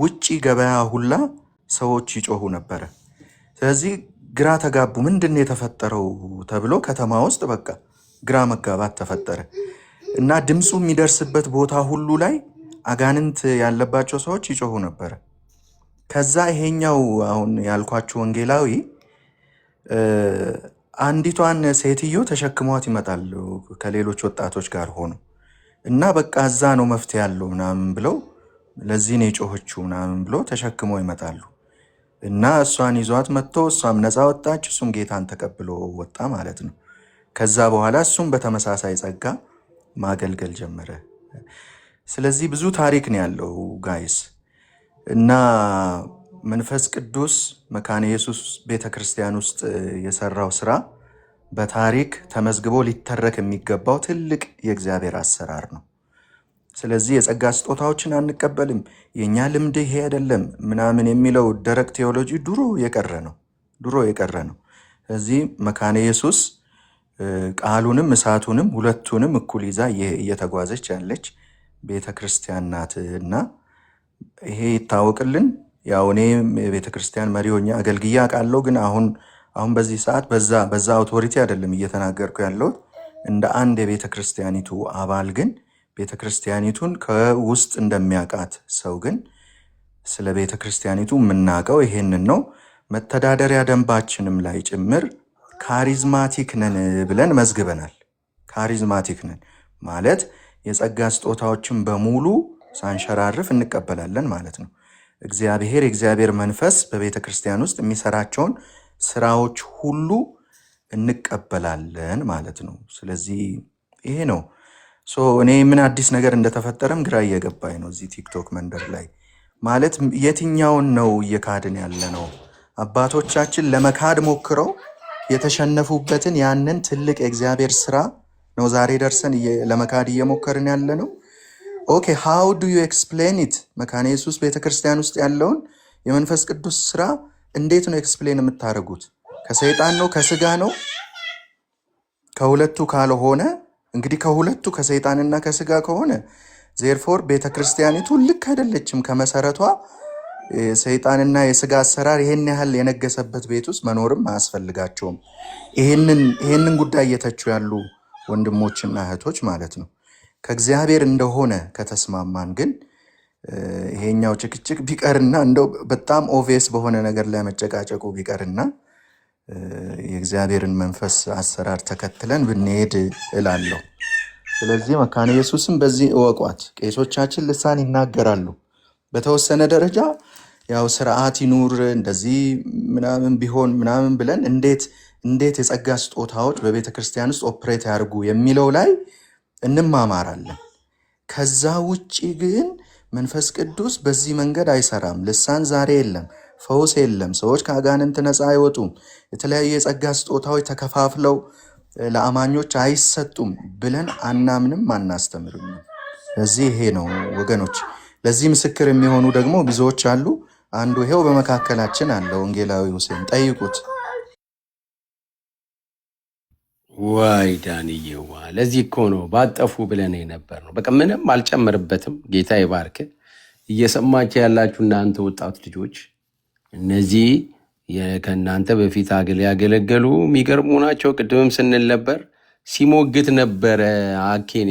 ውጪ ገበያ ሁላ ሰዎች ይጮሁ ነበረ። ስለዚህ ግራ ተጋቡ። ምንድን ነው የተፈጠረው ተብሎ ከተማ ውስጥ በቃ ግራ መጋባት ተፈጠረ እና ድምፁ የሚደርስበት ቦታ ሁሉ ላይ አጋንንት ያለባቸው ሰዎች ይጮሁ ነበረ። ከዛ ይሄኛው አሁን ያልኳችሁ ወንጌላዊ አንዲቷን ሴትዮ ተሸክሟት ይመጣሉ ከሌሎች ወጣቶች ጋር ሆኖ እና በቃ እዛ ነው መፍትሄ ያለው ምናምን ብለው ለዚህ ነው የጮኸችው ምናምን ብሎ ተሸክመው ይመጣሉ እና እሷን ይዟት መጥቶ እሷም ነፃ ወጣች፣ እሱም ጌታን ተቀብሎ ወጣ ማለት ነው። ከዛ በኋላ እሱም በተመሳሳይ ጸጋ ማገልገል ጀመረ። ስለዚህ ብዙ ታሪክ ነው ያለው ጋይስ እና መንፈስ ቅዱስ መካነ ኢየሱስ ቤተክርስቲያን ውስጥ የሰራው ስራ በታሪክ ተመዝግቦ ሊተረክ የሚገባው ትልቅ የእግዚአብሔር አሰራር ነው። ስለዚህ የጸጋ ስጦታዎችን አንቀበልም፣ የኛ ልምድ ይሄ አይደለም ምናምን የሚለው ደረቅ ቴዎሎጂ ድሮ የቀረ ነው። ስለዚህ መካነ ኢየሱስ ቃሉንም እሳቱንም ሁለቱንም እኩል ይዛ እየተጓዘች ያለች ቤተክርስቲያን ናት እና ይሄ ይታወቅልን። ያው እኔ የቤተክርስቲያን መሪ ሆኜ አገልግዬ አውቃለሁ፣ ግን አሁን በዚህ ሰዓት በዛ አውቶሪቲ አይደለም እየተናገርኩ ያለሁት። እንደ አንድ የቤተክርስቲያኒቱ አባል ግን ቤተክርስቲያኒቱን ከውስጥ እንደሚያውቃት ሰው ግን ስለ ቤተክርስቲያኒቱ የምናውቀው ይሄንን ነው። መተዳደሪያ ደንባችንም ላይ ጭምር ካሪዝማቲክ ነን ብለን መዝግበናል። ካሪዝማቲክ ነን ማለት የጸጋ ስጦታዎችን በሙሉ ሳንሸራርፍ እንቀበላለን ማለት ነው። የእግዚአብሔር መንፈስ በቤተክርስቲያን ውስጥ የሚሰራቸውን ስራዎች ሁሉ እንቀበላለን ማለት ነው። ስለዚህ ይሄ ነው። እኔ ምን አዲስ ነገር እንደተፈጠረም ግራ እየገባኝ ነው እዚህ ቲክቶክ መንደር ላይ። ማለት የትኛውን ነው እየካድን ያለ ነው? አባቶቻችን ለመካድ ሞክረው የተሸነፉበትን ያንን ትልቅ የእግዚአብሔር ስራ ነው ዛሬ ደርሰን ለመካድ እየሞከርን ያለ ነው። ኦኬ ሃው ዱ ዩ ኤክስፕሌን ኢት? መካነ ኢየሱስ ቤተክርስቲያን ውስጥ ያለውን የመንፈስ ቅዱስ ስራ እንዴት ነው ኤክስፕሌን የምታደርጉት? ከሰይጣን ነው? ከስጋ ነው? ከሁለቱ ካልሆነ እንግዲህ ከሁለቱ ከሰይጣንና ከስጋ ከሆነ ዜርፎር ቤተክርስቲያኒቱ ልክ አይደለችም። ከመሰረቷ ሰይጣንና የስጋ አሰራር ይሄን ያህል የነገሰበት ቤት ውስጥ መኖርም አያስፈልጋቸውም። ይሄንን ጉዳይ እየተቹ ያሉ ወንድሞችና እህቶች ማለት ነው። ከእግዚአብሔር እንደሆነ ከተስማማን ግን ይሄኛው ጭቅጭቅ ቢቀርና እንደው በጣም ኦቬስ በሆነ ነገር ላይ መጨቃጨቁ ቢቀርና የእግዚአብሔርን መንፈስ አሰራር ተከትለን ብንሄድ እላለሁ። ስለዚህ መካነ ኢየሱስም በዚህ እወቋት። ቄሶቻችን ልሳን ይናገራሉ። በተወሰነ ደረጃ ያው ስርዓት ይኑር እንደዚህ ምናምን ቢሆን ምናምን ብለን እንዴት የጸጋ ስጦታዎች በቤተ ክርስቲያን ውስጥ ኦፕሬት ያድርጉ የሚለው ላይ እንማማራለን። ከዛ ውጭ ግን መንፈስ ቅዱስ በዚህ መንገድ አይሰራም። ልሳን ዛሬ የለም፣ ፈውስ የለም፣ ሰዎች ከአጋንንት ነፃ አይወጡም፣ የተለያዩ የጸጋ ስጦታዎች ተከፋፍለው ለአማኞች አይሰጡም ብለን አናምንም፣ አናስተምርም። ስለዚህ ይሄ ነው ወገኖች። ለዚህ ምስክር የሚሆኑ ደግሞ ብዙዎች አሉ። አንዱ ይሄው በመካከላችን አለ፣ ወንጌላዊ ሁሴን ጠይቁት። ዋይ ዳንዬዋ፣ ለዚህ እኮ ነው ባጠፉ ብለን ነበር ነው። በቃ ምንም አልጨምርበትም። ጌታ ይባርክ። እየሰማችሁ ያላችሁ እናንተ ወጣት ልጆች፣ እነዚህ ከእናንተ በፊት ያገለገሉ የሚገርሙ ናቸው። ቅድምም ስንል ነበር፣ ሲሞግት ነበረ። አኬን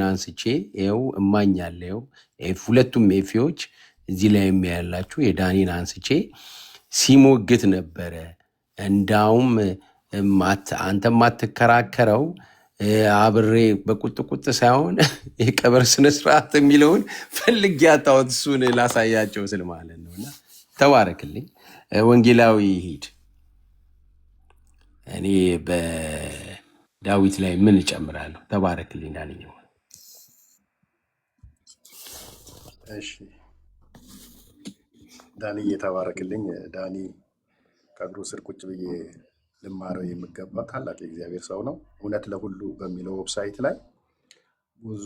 አንስቼ ይኸው እማኛለ ሁለቱም ኤፊዎች እዚህ ላይ የሚያላችሁ የዳኒን አንስቼ ሲሞግት ነበረ። እንዳውም አንተ ማትከራከረው አብሬ በቁጥቁጥ ሳይሆን የቀብር ስነስርዓት የሚለውን ፈልግ ያጣሁት እሱን ላሳያቸው ስል ማለት ነው። እና ተባረክልኝ ወንጌላዊ ሂድ። እኔ በዳዊት ላይ ምን እጨምራለሁ? ተባረክልኝ ዳንዬ። እሺ ዳንዬ ተባረክልኝ። ዳኒ ከእግሩ ስር ቁጭ ብዬ ልማረው የሚገባ ታላቅ የእግዚአብሔር ሰው ነው። እውነት ለሁሉ በሚለው ዌብሳይት ላይ ብዙ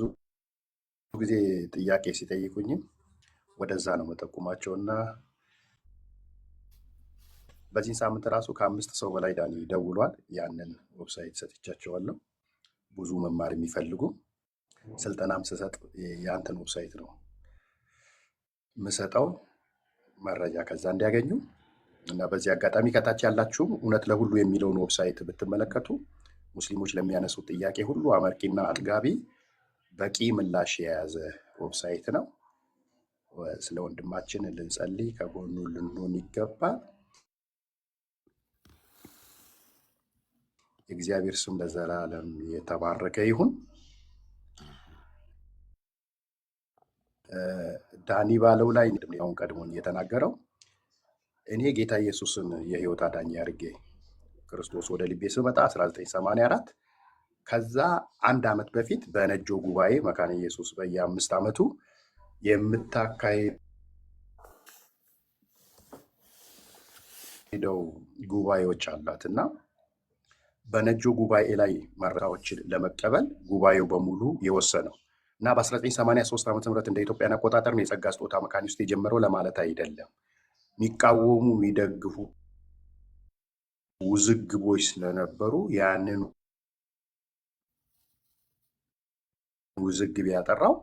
ጊዜ ጥያቄ ሲጠይቁኝም ወደዛ ነው መጠቁማቸው እና በዚህ ሳምንት ራሱ ከ5 ሰው በላይ ዳኒ ደውሏል። ያንን ዌብሳይት ሰጥቻቸዋለሁ። ብዙ መማር የሚፈልጉ ስልጠናም ስሰጥ የአንተን ዌብሳይት ነው ምሰጠው። መረጃ ከዛ እንዲያገኙ እና በዚህ አጋጣሚ ከታች ያላችሁም እውነት ለሁሉ የሚለውን ዌብሳይት ብትመለከቱ ሙስሊሞች ለሚያነሱት ጥያቄ ሁሉ አመርቂና አጥጋቢ በቂ ምላሽ የያዘ ዌብሳይት ነው። ስለ ወንድማችን ልንጸልይ ከጎኑ ልንሆን ይገባል። የእግዚአብሔር ስም ለዘላለም የተባረከ ይሁን። ዳኒ ባለው ላይ አሁን ቀድሞን የተናገረው እኔ ጌታ ኢየሱስን የህይወት አዳኝ አድርጌ ክርስቶስ ወደ ልቤ ስመጣ 1984 ከዛ አንድ ዓመት በፊት በነጆ ጉባኤ መካነ ኢየሱስ በየ5 ዓመቱ የምታካሄደው ጉባኤዎች አላት እና በነጆ ጉባኤ ላይ መረጃዎችን ለመቀበል ጉባኤው በሙሉ የወሰነው እና በ1983 ዓ.ም እንደ ኢትዮጵያን አቆጣጠር ነው የጸጋ ስጦታ መካነ ኢየሱስ የጀመረው ለማለት አይደለም። የሚቃወሙ የሚደግፉ ውዝግቦች ስለነበሩ ያንን ውዝግብ ያጠራው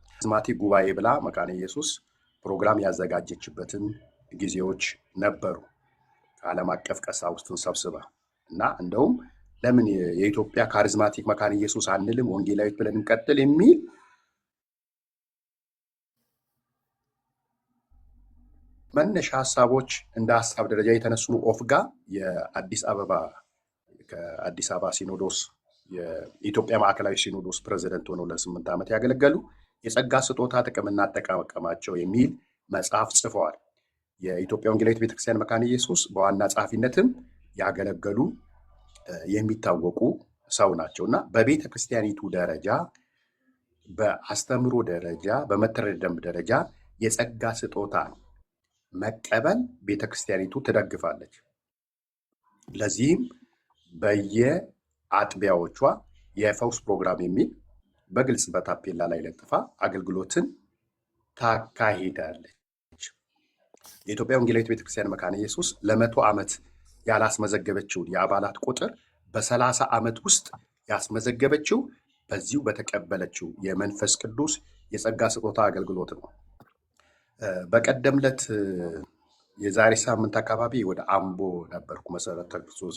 ካሪዝማቲክ ጉባኤ ብላ መካነ ኢየሱስ ፕሮግራም ያዘጋጀችበትን ጊዜዎች ነበሩ። ከዓለም አቀፍ ቀሳውስትን ሰብስባ እና እንደውም ለምን የኢትዮጵያ ካሪዝማቲክ መካነ ኢየሱስ አንልም ወንጌላዊት ብለን እንቀጥል የሚል መነሻ ሀሳቦች እንደ ሀሳብ ደረጃ የተነሱ ኦፍጋ የአዲስ አበባ ከአዲስ አበባ ሲኖዶስ የኢትዮጵያ ማዕከላዊ ሲኖዶስ ፕሬዝደንት ሆነው ለ8 ዓመት ያገለገሉ የጸጋ ስጦታ ጥቅምና አጠቃቀማቸው የሚል መጽሐፍ ጽፈዋል። የኢትዮጵያ ወንጌላዊት ቤተክርስቲያን መካነ ኢየሱስ በዋና ጸሐፊነትም ያገለገሉ የሚታወቁ ሰው ናቸው እና በቤተ ክርስቲያኒቱ ደረጃ በአስተምሮ ደረጃ በመተዳደሪያ ደንብ ደረጃ የጸጋ ስጦታ መቀበል ቤተ ክርስቲያኒቱ ትደግፋለች። ለዚህም በየአጥቢያዎቿ የፈውስ ፕሮግራም የሚል በግልጽ በታፔላ ላይ ለጥፋ አገልግሎትን ታካሂዳለች። የኢትዮጵያ ወንጌላዊት ቤተክርስቲያን መካነ ኢየሱስ ለ100 ዓመት ያላስመዘገበችውን የአባላት ቁጥር በ30 ዓመት ውስጥ ያስመዘገበችው በዚሁ በተቀበለችው የመንፈስ ቅዱስ የጸጋ ስጦታ አገልግሎት ነው። በቀደም ዕለት የዛሬ ሳምንት አካባቢ ወደ አምቦ ነበርኩ። መሰረተ ክርስቶስ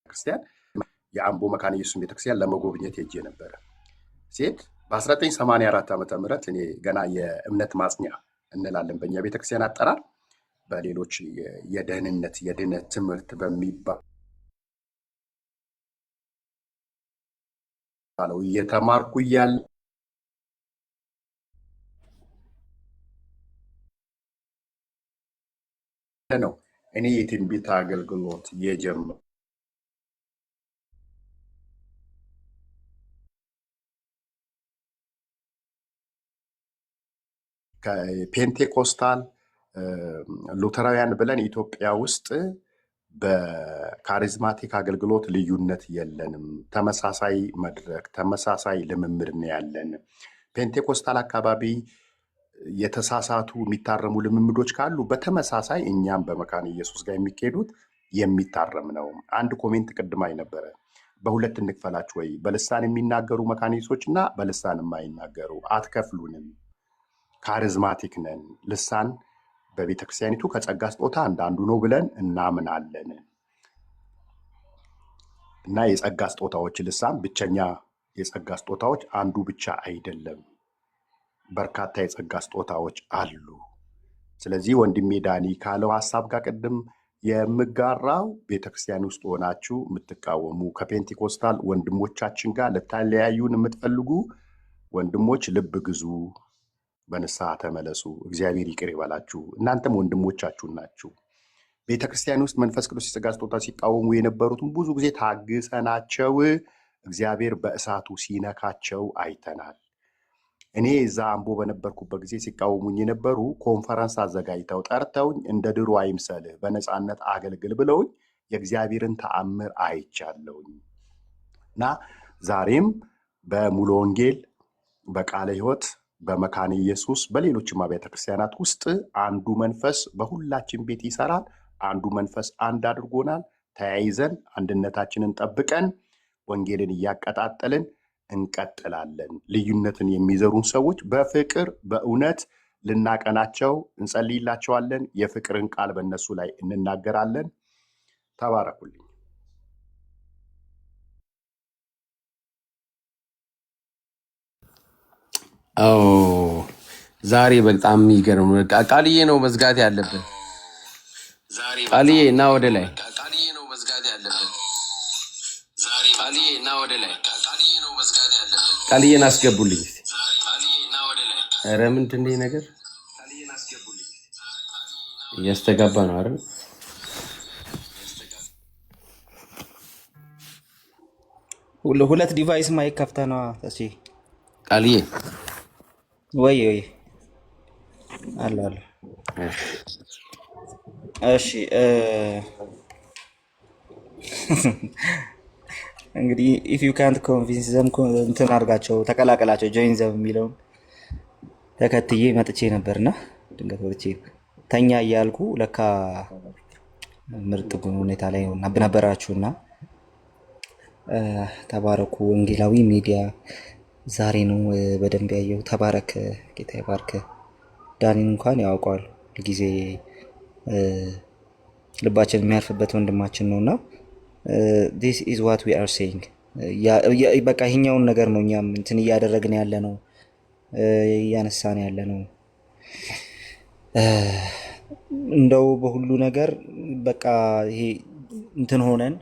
ቤተክርስቲያን የአምቦ መካነ ኢየሱስ ቤተክርስቲያን ለመጎብኘት ሄጄ ነበረ። ሴት በ1984 ዓመተ ምህረት እኔ ገና የእምነት ማጽኛ እንላለን በእኛ ቤተክርስቲያን አጠራር፣ በሌሎች የድህነት ትምህርት በሚባለው እየተማርኩ እያለ ነው እኔ የትንቢት አገልግሎት የጀመርኩት። ከፔንቴኮስታል ሉተራውያን ብለን ኢትዮጵያ ውስጥ በካሪዝማቲክ አገልግሎት ልዩነት የለንም። ተመሳሳይ መድረክ፣ ተመሳሳይ ልምምድ ነው ያለን። ፔንቴኮስታል አካባቢ የተሳሳቱ የሚታረሙ ልምምዶች ካሉ በተመሳሳይ እኛም በመካነ ኢየሱስ ጋር የሚካሄዱት የሚታረም ነው። አንድ ኮሜንት ቅድም ነበረ፣ በሁለት እንክፈላችሁ ወይ? በልሳን የሚናገሩ መካነ ኢየሱሶች እና በልሳን የማይናገሩ አትከፍሉንም። ካሪዝማቲክ ነን። ልሳን በቤተ ክርስቲያኒቱ ከጸጋ ስጦታ አንዳንዱ ነው ብለን እናምናለን እና የጸጋ ስጦታዎች ልሳን ብቸኛ የጸጋ ስጦታዎች አንዱ ብቻ አይደለም፣ በርካታ የጸጋ ስጦታዎች አሉ። ስለዚህ ወንድሜ ዳኒ ካለው ሀሳብ ጋር ቅድም የምጋራው ቤተክርስቲያን ውስጥ ሆናችሁ የምትቃወሙ ከፔንቴኮስታል ወንድሞቻችን ጋር ልታለያዩን የምትፈልጉ ወንድሞች ልብ ግዙ፣ በንስሐ ተመለሱ፣ እግዚአብሔር ይቅር ይበላችሁ። እናንተም ወንድሞቻችሁን ናችሁ። ቤተክርስቲያን ውስጥ መንፈስ ቅዱስ የጸጋ ስጦታ ሲቃወሙ የነበሩትን ብዙ ጊዜ ታግሰናቸው እግዚአብሔር በእሳቱ ሲነካቸው አይተናል። እኔ እዛ አምቦ በነበርኩበት ጊዜ ሲቃወሙኝ የነበሩ ኮንፈረንስ አዘጋጅተው ጠርተውኝ እንደ ድሮ አይምሰልህ በነፃነት አገልግል ብለውኝ የእግዚአብሔርን ተአምር አይቻለውኝ እና ዛሬም በሙሉ ወንጌል በቃለ ሕይወት በመካነ ኢየሱስ በሌሎችም አብያተ ክርስቲያናት ውስጥ አንዱ መንፈስ በሁላችን ቤት ይሰራል። አንዱ መንፈስ አንድ አድርጎናል። ተያይዘን አንድነታችንን ጠብቀን ወንጌልን እያቀጣጠልን እንቀጥላለን። ልዩነትን የሚዘሩን ሰዎች በፍቅር በእውነት ልናቀናቸው እንጸልይላቸዋለን። የፍቅርን ቃል በእነሱ ላይ እንናገራለን። ተባረኩልኝ። አዎ ዛሬ በጣም የሚገርም ቃልዬ ነው መዝጋት ያለብን። ቃልዬ እና ወደ ላይ ቃልዬን አስገቡልኝ። ኧረ ምንድን ነው ነገር እያስተጋባ ነው አይደል? ሁለት ዲቫይስ ማይክ ከፍተህ ነዋ። እሺ ቃልዬ ወይ አለ አለ። እሺ እንግዲህ ኢፍ ዩ ካንት ኮንቪንስ ዘም እንትን አድርጋቸው ተቀላቀላቸው ጆይን ዘም የሚለውን ተከትዬ መጥቼ ነበርና ድንገት ወጥቼ ተኛ እያልኩ ለካ ምርጥ ሁኔታ ላይ ነበራችሁና ተባረኩ። ወንጌላዊ ሚዲያ ዛሬ ነው በደንብ ያየው። ተባረክ፣ ጌታ ይባርክ። ዳኒን እንኳን ያውቀዋል፣ ጊዜ ልባችን የሚያርፍበት ወንድማችን ነውና this is what we are saying። በቃ ይሄኛውን ነገር ነው እኛም እንትን እያደረግን ያለ ነው እያነሳን ያለ ነው። እንደው በሁሉ ነገር በቃ ይሄ እንትን ሆነን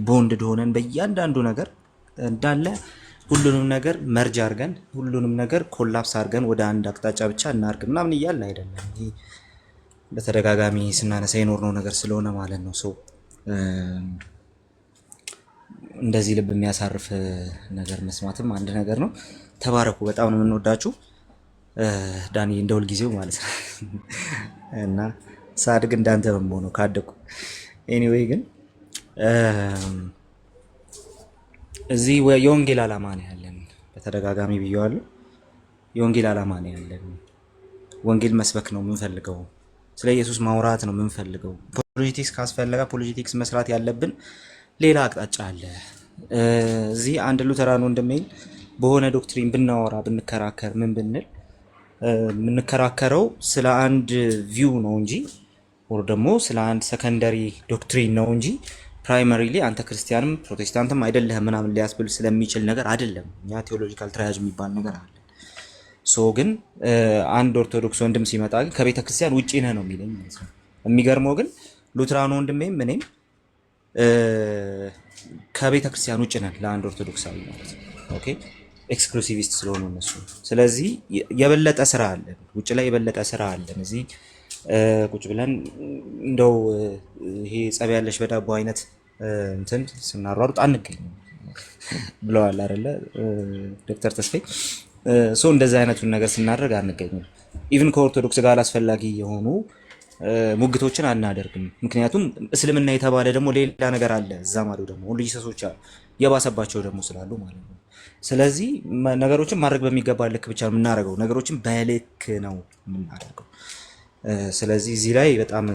ቦንድድ ሆነን በእያንዳንዱ ነገር እንዳለ ሁሉንም ነገር መርጅ አድርገን ሁሉንም ነገር ኮላፕስ አድርገን ወደ አንድ አቅጣጫ ብቻ እናርግ ምናምን እያልን አይደለም። ይሄ በተደጋጋሚ ስናነሳ የኖርነው ነገር ስለሆነ ማለት ነው። ሰው እንደዚህ ልብ የሚያሳርፍ ነገር መስማትም አንድ ነገር ነው። ተባረኩ። በጣም ነው የምንወዳችሁ። ዳኒ እንደ ሁልጊዜው ማለት ነው እና ሳድግ እንዳንተ በመሆነው ካደኩ ኤኒዌይ ግን እዚህ የወንጌል ዓላማ ነው ያለን። በተደጋጋሚ ብየዋለሁ። የወንጌል ዓላማ ነው ያለን። ወንጌል መስበክ ነው የምንፈልገው። ስለ ኢየሱስ ማውራት ነው የምንፈልገው። ፖለቲክስ ካስፈለገ ፖለቲክስ መስራት ያለብን ሌላ አቅጣጫ አለ። እዚህ አንድ ሉተራን ወንድሜን በሆነ ዶክትሪን ብናወራ ብንከራከር ምን ብንል የምንከራከረው ስለ አንድ ቪው ነው እንጂ ወር ደግሞ ስለ አንድ ሰከንደሪ ዶክትሪን ነው እንጂ ፕራይመሪሊ አንተ ክርስቲያንም ፕሮቴስታንትም አይደለህም ምናምን ሊያስብል ስለሚችል ነገር አይደለም። እኛ ቴዎሎጂካል ትራያጅ የሚባል ነገር አለ። ሶ ግን አንድ ኦርቶዶክስ ወንድም ሲመጣ ግን ከቤተ ክርስቲያን ውጪ ነህ ነው የሚለኝ ማለት ነው። የሚገርመው ግን ሉትራን ወንድሜም እኔም ከቤተ ክርስቲያን ውጪ ነን ለአንድ ኦርቶዶክሳዊ ማለት ነው። ኦኬ ኤክስክሉሲቪስት ስለሆኑ እነሱ። ስለዚህ የበለጠ ስራ አለን፣ ውጭ ላይ የበለጠ ስራ አለን። እዚህ ቁጭ ብለን እንደው ይሄ ጸብ ያለሽ በዳቦ አይነት እንትን ስናሯሩጥ አንገኝም ብለዋል አይደለ ዶክተር ተስፋዬ። ሶ እንደዚህ አይነቱን ነገር ስናደርግ አንገኝም። ኢቭን ከኦርቶዶክስ ጋር አስፈላጊ የሆኑ ሙግቶችን አናደርግም። ምክንያቱም እስልምና የተባለ ደግሞ ሌላ ነገር አለ፣ እዛ ማዶ ደግሞ ሁሉ ጂሰሶች አሉ የባሰባቸው ደግሞ ስላሉ ማለት ነው። ስለዚህ ነገሮችን ማድረግ በሚገባ ልክ ብቻ ነው የምናደርገው፣ ነገሮችን በልክ ነው የምናደርገው። ስለዚህ እዚህ ላይ በጣም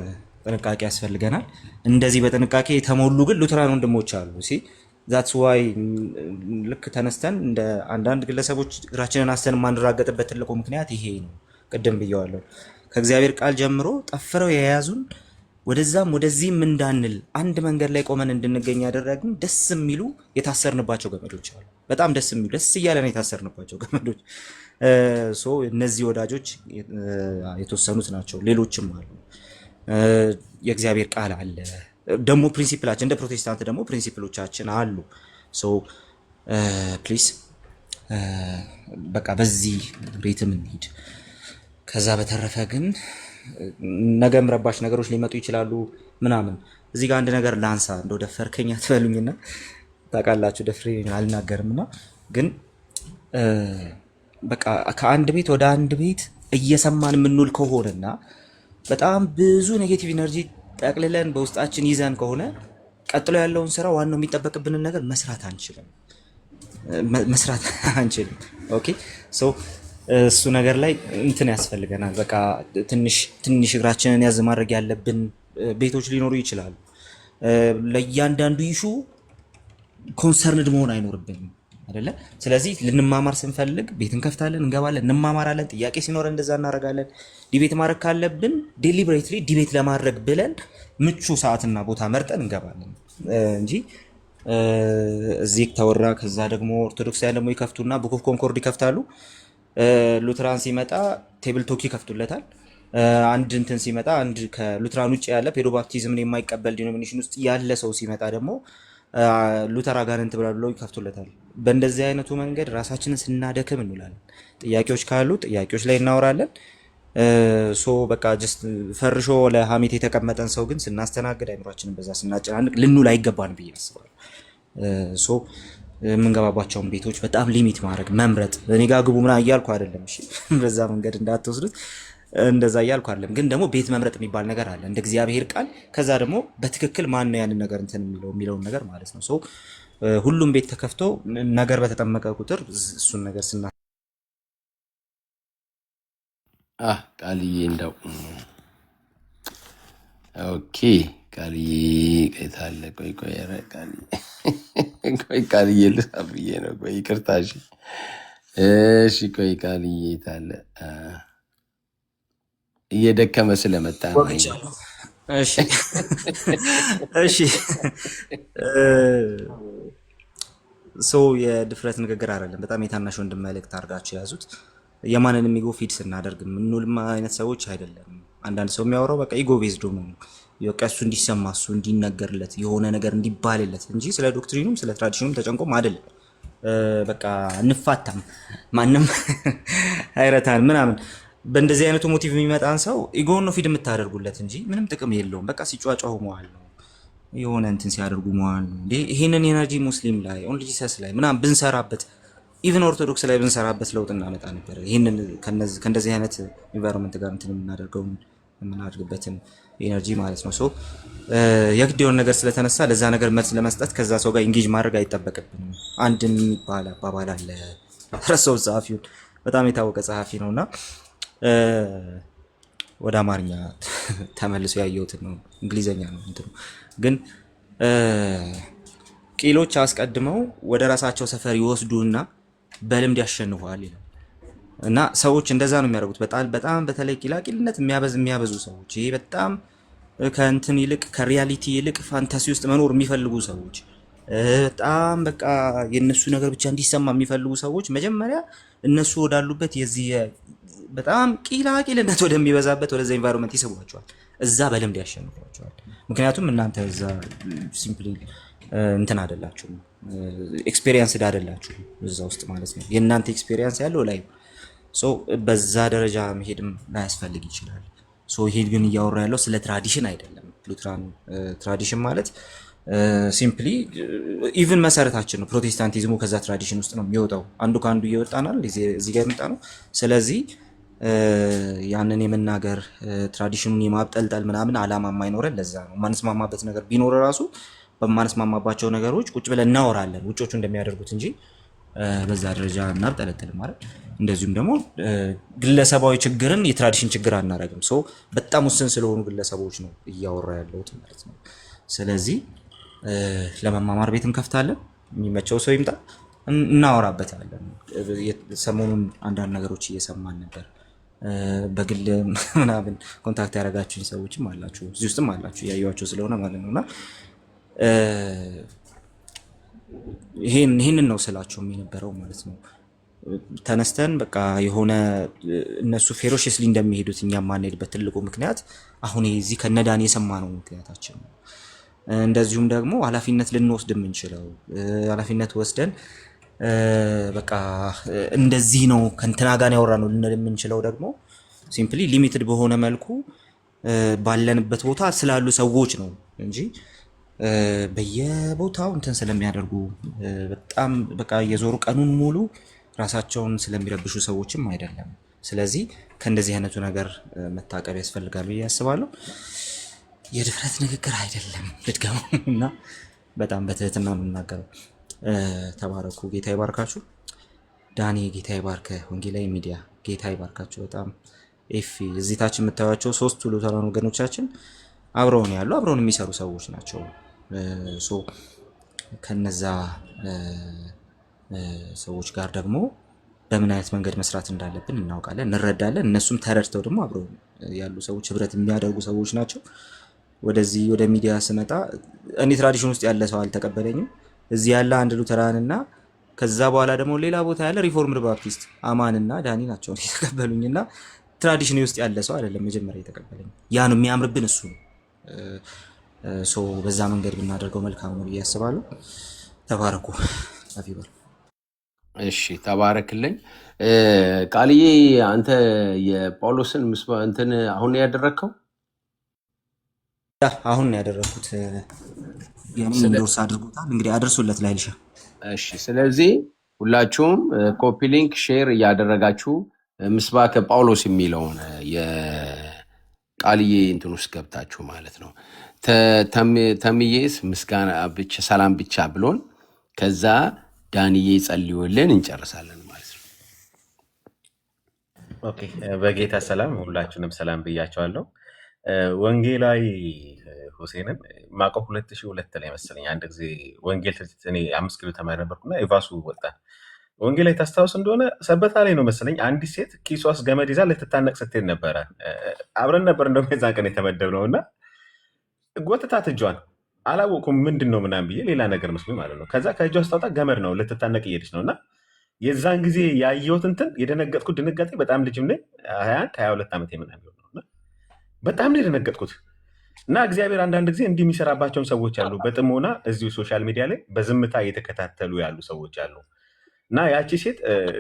ጥንቃቄ ያስፈልገናል። እንደዚህ በጥንቃቄ የተሞሉ ግን ሉተራን ወንድሞች አሉ። ዛትስ ዋይ ልክ ተነስተን እንደ አንዳንድ ግለሰቦች እግራችንን አስተን የማንራገጥበት ትልቁ ምክንያት ይሄ ነው። ቅድም ብየዋለሁ። ከእግዚአብሔር ቃል ጀምሮ ጠፍረው የያዙን ወደዛም ወደዚህም እንዳንል አንድ መንገድ ላይ ቆመን እንድንገኝ ያደረግን ደስ የሚሉ የታሰርንባቸው ገመዶች አሉ። በጣም ደስ የሚሉ ደስ እያለን የታሰርንባቸው ገመዶች። እነዚህ ወዳጆች የተወሰኑት ናቸው፣ ሌሎችም አሉ። የእግዚአብሔር ቃል አለ ደግሞ ፕሪንሲፕላችን፣ እንደ ፕሮቴስታንት ደግሞ ፕሪንሲፕሎቻችን አሉ። ፕሊዝ በቃ በዚህ ሬትም እንሂድ። ከዛ በተረፈ ግን ነገም ረባሽ ነገሮች ሊመጡ ይችላሉ ምናምን። እዚህ ጋር አንድ ነገር ላንሳ፣ እንደው ደፈርከኝ አትበሉኝና ታውቃላችሁ ደፍሬ አልናገርምና፣ ግን በቃ ከአንድ ቤት ወደ አንድ ቤት እየሰማን የምንውል ከሆነና በጣም ብዙ ኔጌቲቭ ኢነርጂ ጠቅልለን በውስጣችን ይዘን ከሆነ ቀጥሎ ያለውን ስራ ዋናው የሚጠበቅብንን ነገር መስራት አንችልም። ኦኬ ሶ እሱ ነገር ላይ እንትን ያስፈልገናል። በቃ ትንሽ እግራችንን ያዝ ማድረግ ያለብን ቤቶች ሊኖሩ ይችላሉ። ለእያንዳንዱ ኢሹ ኮንሰርንድ መሆን አይኖርብንም። አይደለ? ስለዚህ ልንማማር ስንፈልግ ቤት እንከፍታለን፣ እንገባለን፣ እንማማራለን። ጥያቄ ሲኖር እንደዛ እናደርጋለን። ዲቤት ማድረግ ካለብን ዴሊብሬትሊ ዲቤት ለማድረግ ብለን ምቹ ሰዓትና ቦታ መርጠን እንገባለን እንጂ እዚህ ተወራ ከዛ ደግሞ ኦርቶዶክሳውያን ደግሞ ይከፍቱና ቡክ ኦፍ ኮንኮርድ ይከፍታሉ። ሉትራን ሲመጣ ቴብል ቶክ ይከፍቱለታል። አንድ እንትን ሲመጣ አንድ ከሉትራን ውጭ ያለ ፔዶባፕቲዝምን የማይቀበል ዲኖሚኔሽን ውስጥ ያለ ሰው ሲመጣ ደግሞ ሉተር አጋንንት ብለው ይከፍቱለታል። በእንደዚህ አይነቱ መንገድ ራሳችንን ስናደክም እንውላለን። ጥያቄዎች ካሉ ጥያቄዎች ላይ እናወራለን። ሶ በቃ ጀስት ፈርሾ ለሀሜት የተቀመጠን ሰው ግን ስናስተናግድ አይምሯችንን በዛ ስናጨናንቅ ልንውል አይገባን ብዬ አስባለሁ። ሶ የምንገባባቸውን ቤቶች በጣም ሊሚት ማድረግ መምረጥ። እኔ ጋር ግቡ ምናምን እያልኩ አይደለም፣ እሺ በዛ መንገድ እንዳትወስዱት። እንደዛ እያልኩ አይደለም፣ ግን ደግሞ ቤት መምረጥ የሚባል ነገር አለ እንደ እግዚአብሔር ቃል። ከዛ ደግሞ በትክክል ማን ነው ያንን ነገር እንትን የሚለውን ነገር ማለት ነው። ሶ ሁሉም ቤት ተከፍቶ ነገር በተጠመቀ ቁጥር እሱን ነገር ስና ቃልዬ እንደው ኦኬ ቃልዬ ቀይታለ ቆይ ኧረ ቃልዬ ልሳብ ብዬ ነው። ቆይ ይቅርታ። እሺ ቆይ ቃልዬ ታለ እየደከመ ስለመጣ ነው። እሺ እሺ ሰው የድፍረት ንግግር አይደለም። በጣም የታናሽ ወንድም መልእክት አድርጋችሁ ያዙት። የማንንም ኢጎ ፊድ ስናደርግ የምንውልማ አይነት ሰዎች አይደለም። አንዳንድ ሰው የሚያወራው በቃ ኢጎ ቤዝድ ነው። በቃ እሱ እንዲሰማ እሱ እንዲነገርለት የሆነ ነገር እንዲባልለት እንጂ ስለ ዶክትሪኑም ስለ ትራዲሽኑም ተጨንቆም አይደለም። በቃ እንፋታም ማንም አይረታን ምናምን። በእንደዚህ አይነቱ ሞቲቭ የሚመጣን ሰው ኢጎን ነው ፊድ የምታደርጉለት እንጂ ምንም ጥቅም የለውም። በቃ ሲጫጫሁ መዋል ነው፣ የሆነ እንትን ሲያደርጉ መዋል ነው። ይሄንን ኤነርጂ ሙስሊም ላይ ኦንሊ ጂሰስ ላይ ምናምን ብንሰራበት ኢቨን ኦርቶዶክስ ላይ ብንሰራበት ለውጥ እናመጣ ነበር። ይህንን ከእንደዚህ አይነት ኢንቫይሮንመንት ጋር እንትን የምናደርግበትን ኤነርጂ ማለት ነው። ሶ የግድ የሆነ ነገር ስለተነሳ ለዛ ነገር መልስ ለመስጠት ከዛ ሰው ጋር ኢንጌጅ ማድረግ አይጠበቅብንም። አንድ የሚባል አባባል አለ፣ ረሳው ጸሐፊውን፣ በጣም የታወቀ ጸሐፊ ነው እና ወደ አማርኛ ተመልሶ ያየሁትን ነው፣ እንግሊዘኛ ነው እንትኑ ግን ቂሎች አስቀድመው ወደ ራሳቸው ሰፈር ይወስዱና በልምድ ያሸንፈዋል ይላል። እና ሰዎች እንደዛ ነው የሚያደርጉት። በጣም በተለይ ቂላቂልነት የሚያበዙ ሰዎች፣ ይሄ በጣም ከእንትን ይልቅ ከሪያሊቲ ይልቅ ፋንታሲ ውስጥ መኖር የሚፈልጉ ሰዎች፣ በጣም በቃ የነሱ ነገር ብቻ እንዲሰማ የሚፈልጉ ሰዎች መጀመሪያ እነሱ ወዳሉበት የዚህ በጣም ቂላቂልነት ወደሚበዛበት ወደዛ ኢንቫይሮንመንት ይስቧቸዋል። እዛ በልምድ ያሸንፏቸዋል። ምክንያቱም እናንተ እዛ ሲምፕሊ እንትን አይደላችሁም፣ ኤክስፔሪየንስ አይደላችሁም እዛ ውስጥ ማለት ነው። የእናንተ ኤክስፔሪየንስ ያለው ላይ ሶ በዛ ደረጃ መሄድም ላያስፈልግ ይችላል። ሶ ይሄ ግን እያወራ ያለው ስለ ትራዲሽን አይደለም። ሉትራን ትራዲሽን ማለት ሲምፕሊ ኢቭን መሰረታችን ነው። ፕሮቴስታንቲዝሙ ከዛ ትራዲሽን ውስጥ ነው የሚወጣው። አንዱ ከአንዱ እየወጣናል እዚህ ጋር የመጣ ነው። ስለዚህ ያንን የመናገር ትራዲሽኑን የማብጠልጠል ምናምን አላማ የማይኖረን ለዛ ነው። ማንስማማበት ነገር ቢኖር ራሱ በማንስማማባቸው ነገሮች ቁጭ ብለን እናወራለን ውጮቹ እንደሚያደርጉት እንጂ በዛ ደረጃ እናብጠለጥልም ማለት። እንደዚሁም ደግሞ ግለሰባዊ ችግርን የትራዲሽን ችግር አናረግም። ሰው በጣም ውስን ስለሆኑ ግለሰቦች ነው እያወራ ያለሁት ማለት ነው። ስለዚህ ለመማማር ቤት እንከፍታለን፣ የሚመቸው ሰው ይምጣ፣ እናወራበታለን። ሰሞኑን አንዳንድ ነገሮች እየሰማን ነበር። በግል ምናምን ኮንታክት ያደረጋችሁኝ ሰዎችም አላችሁ፣ እዚህ ውስጥም አላችሁ፣ ያዩዋቸው ስለሆነ ማለት ነውና ይሄንን ነው ስላቸው የነበረው ማለት ነው። ተነስተን በቃ የሆነ እነሱ ፌሮሽስሊ እንደሚሄዱት እኛም ማንሄድበት ትልቁ ምክንያት አሁን እዚህ ከነዳን የሰማነው ምክንያታችን ነው። እንደዚሁም ደግሞ ኃላፊነት ልንወስድ የምንችለው ኃላፊነት ወስደን በቃ እንደዚህ ነው ከእንትና ጋር ያወራ ነው ልንል የምንችለው ደግሞ ሲምፕሊ ሊሚትድ በሆነ መልኩ ባለንበት ቦታ ስላሉ ሰዎች ነው እንጂ በየቦታው እንትን ስለሚያደርጉ በጣም በቃ የዞሩ ቀኑን ሙሉ ራሳቸውን ስለሚረብሹ ሰዎችም አይደለም። ስለዚህ ከእንደዚህ አይነቱ ነገር መታቀብ ያስፈልጋል ብዬ አስባለሁ። የድፍረት ንግግር አይደለም ልድገመው እና በጣም በትህትና ነው የምናገረው። ተባረኩ። ጌታ ይባርካችሁ። ዳኒ ጌታ ይባርከ። ወንጌላዊ ሚዲያ ጌታ ይባርካችሁ። በጣም ኤፊ እዚህ ታች የምታዩቸው ሶስቱ ሉተራን ወገኖቻችን አብረውን ያሉ አብረውን የሚሰሩ ሰዎች ናቸው። ሶ ከነዛ ሰዎች ጋር ደግሞ በምን አይነት መንገድ መስራት እንዳለብን እናውቃለን፣ እንረዳለን። እነሱም ተረድተው ደግሞ አብረው ያሉ ሰዎች ህብረት የሚያደርጉ ሰዎች ናቸው። ወደዚህ ወደ ሚዲያ ስመጣ እኔ ትራዲሽን ውስጥ ያለ ሰው አልተቀበለኝም። እዚህ ያለ አንድ ሉተራን እና ከዛ በኋላ ደግሞ ሌላ ቦታ ያለ ሪፎርምድ ባፕቲስት አማን እና ዳኒ ናቸው የተቀበሉኝ እና ትራዲሽን ውስጥ ያለ ሰው አይደለም መጀመሪያ የተቀበለኝ። ያ ነው የሚያምርብን፣ እሱ ነው። በዛ መንገድ ብናደርገው መልካም ነው ብዬ አስባለሁ። ተባረኩ። አፊበር እሺ ተባረክልኝ። ቃልዬ አንተ የጳውሎስን እንትን አሁን ያደረግከው? አሁን ነው ያደረኩት። የኔ ኢንዶርስ አድርጎታል። እንግዲህ አድርሱለት ላይልሻ። እሺ ስለዚህ ሁላችሁም ኮፒ ሊንክ ሼር እያደረጋችሁ ምስባከ ጳውሎስ የሚለውን የቃልዬ እንትን ውስጥ ገብታችሁ ማለት ነው። ተምዬስ ምስጋና ብቻ ሰላም ብቻ ብሎን ከዛ ዳንዬ ጸልዩልን እንጨርሳለን ማለት ነው። ኦኬ በጌታ ሰላም ሁላችሁንም ሰላም ብያቸዋለሁ። ወንጌላዊ ሁሴንን ማቀው 2002 ላይ መሰለኝ አንድ ጊዜ ወንጌል እኔ 5 ኪሎ ተማሪ ነበርኩና ኤቫሱ ወጣ። ወንጌላዊ ታስታውስ እንደሆነ ሰበታ ላይ ነው መሰለኝ አንዲት ሴት ኪሷ ውስጥ ገመድ ይዛ ልትታነቅ ስትሄድ ነበረ። አብረን ነበር እንደውም የዛን ቀን የተመደብነው እና ጎትታት እጇን አላወኩም ምንድን ነው ምናምን ብዬ ሌላ ነገር መስሎኝ ማለት ነው። ከዛ ከእጇ ስታወጣ ገመድ ነው ልትታነቅ እየሄደች ነው እና የዛን ጊዜ ያየሁት እንትን የደነገጥኩት ድንጋጤ በጣም ልጅም ነኝ 21 22 ዓመት ምናምን ነው። በጣም ነው የደነገጥኩት። እና እግዚአብሔር አንዳንድ ጊዜ እንዲህ የሚሰራባቸውን ሰዎች አሉ። በጥሞና እዚሁ ሶሻል ሚዲያ ላይ በዝምታ እየተከታተሉ ያሉ ሰዎች አሉ። እና ያቺ ሴት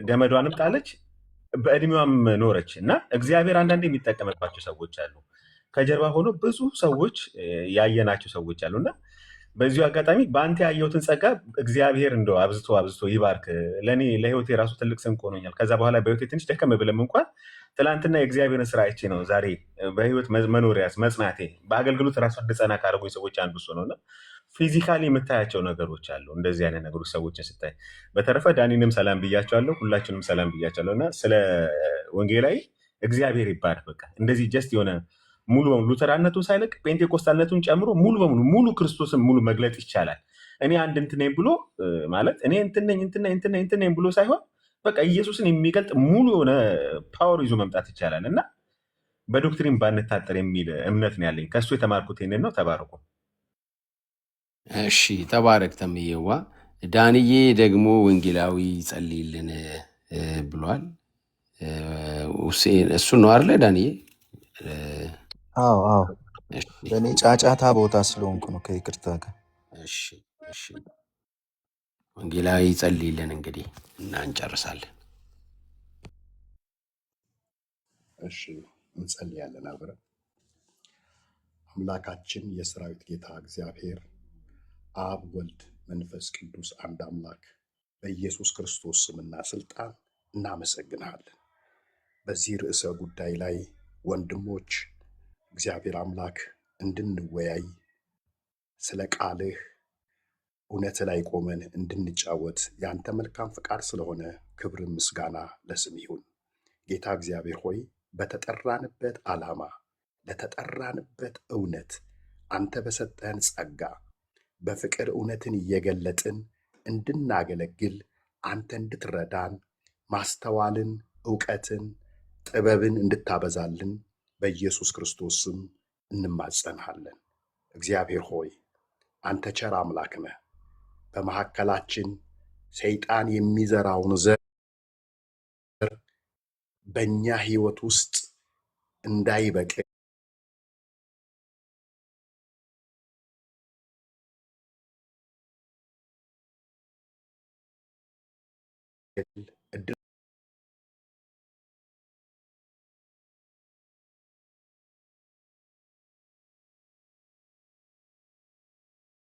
ገመዷንም ጣለች፣ በእድሜዋም ኖረች። እና እግዚአብሔር አንዳንድ የሚጠቀምባቸው ሰዎች አሉ። ከጀርባ ሆኖ ብዙ ሰዎች ያየናቸው ሰዎች አሉ። እና በዚሁ አጋጣሚ በአንተ ያየሁትን ጸጋ እግዚአብሔር እንደው አብዝቶ አብዝቶ ይባርክ። ለእኔ ለህይወቴ የራሱ ትልቅ ስንቅ ሆኖኛል። ከዛ በኋላ በህይወቴ ትንሽ ደከም ብለም እንኳን ትላንትና የእግዚአብሔርን ስራ አይቼ ነው ዛሬ በህይወት መኖሪያስ መጽናቴ በአገልግሎት ራሱ እንድጸና ካደረጉኝ ሰዎች አንዱ እሱ ነው። እና ፊዚካሊ የምታያቸው ነገሮች አሉ እንደዚህ አይነት ነገሮች ሰዎችን ስታይ። በተረፈ ዳኒንም ሰላም ብያቸዋለሁ፣ ሁላችንም ሰላም ብያቸዋለሁ። እና ስለ ወንጌላዊ እግዚአብሔር ይባርክ። በቃ እንደዚህ ጀስት የሆነ ሙሉ በሙሉ ሉተራነቱን ሳይለቅ ጴንጤቆስታልነቱን ጨምሮ ሙሉ በሙሉ ሙሉ ክርስቶስን ሙሉ መግለጥ ይቻላል። እኔ አንድ እንትን ነኝ ብሎ ማለት እኔ እንትን ነኝ ብሎ ሳይሆን በቃ ኢየሱስን የሚገልጥ ሙሉ የሆነ ፓወር ይዞ መምጣት ይቻላል። እና በዶክትሪን ባንታጠር የሚል እምነት ነው ያለኝ። ከእሱ የተማርኩት ይህንን ነው። ተባረኩ። እሺ ተባረክ ተምዬዋ። ዳንዬ ደግሞ ወንጌላዊ ጸልይልን ብሏል። እሱ ነው አይደለ ዳንዬ? አዎ አዎ፣ በእኔ ጫጫታ ቦታ ስለሆንኩ ነው ከይቅርታ ጋር። እሺ እሺ፣ ወንጌላዊ ጸልይልን እንግዲህ እና እንጨርሳለን። እሺ እንጸልያለን አብረን። አምላካችን የሰራዊት ጌታ እግዚአብሔር አብ፣ ወልድ፣ መንፈስ ቅዱስ አንድ አምላክ በኢየሱስ ክርስቶስ ስምና ስልጣን እናመሰግንሃለን። በዚህ ርዕሰ ጉዳይ ላይ ወንድሞች እግዚአብሔር አምላክ እንድንወያይ ስለ ቃልህ እውነት ላይ ቆመን እንድንጫወት ያንተ መልካም ፈቃድ ስለሆነ ክብር ምስጋና ለስም ይሁን። ጌታ እግዚአብሔር ሆይ በተጠራንበት ዓላማ ለተጠራንበት እውነት አንተ በሰጠህን ጸጋ በፍቅር እውነትን እየገለጥን እንድናገለግል አንተ እንድትረዳን ማስተዋልን፣ ዕውቀትን፣ ጥበብን እንድታበዛልን በኢየሱስ ክርስቶስ ስም እንማጸንሃለን። እግዚአብሔር ሆይ አንተ ቸር አምላክ ነህ። በመካከላችን ሰይጣን የሚዘራውን ዘር በእኛ ሕይወት ውስጥ እንዳይበቅል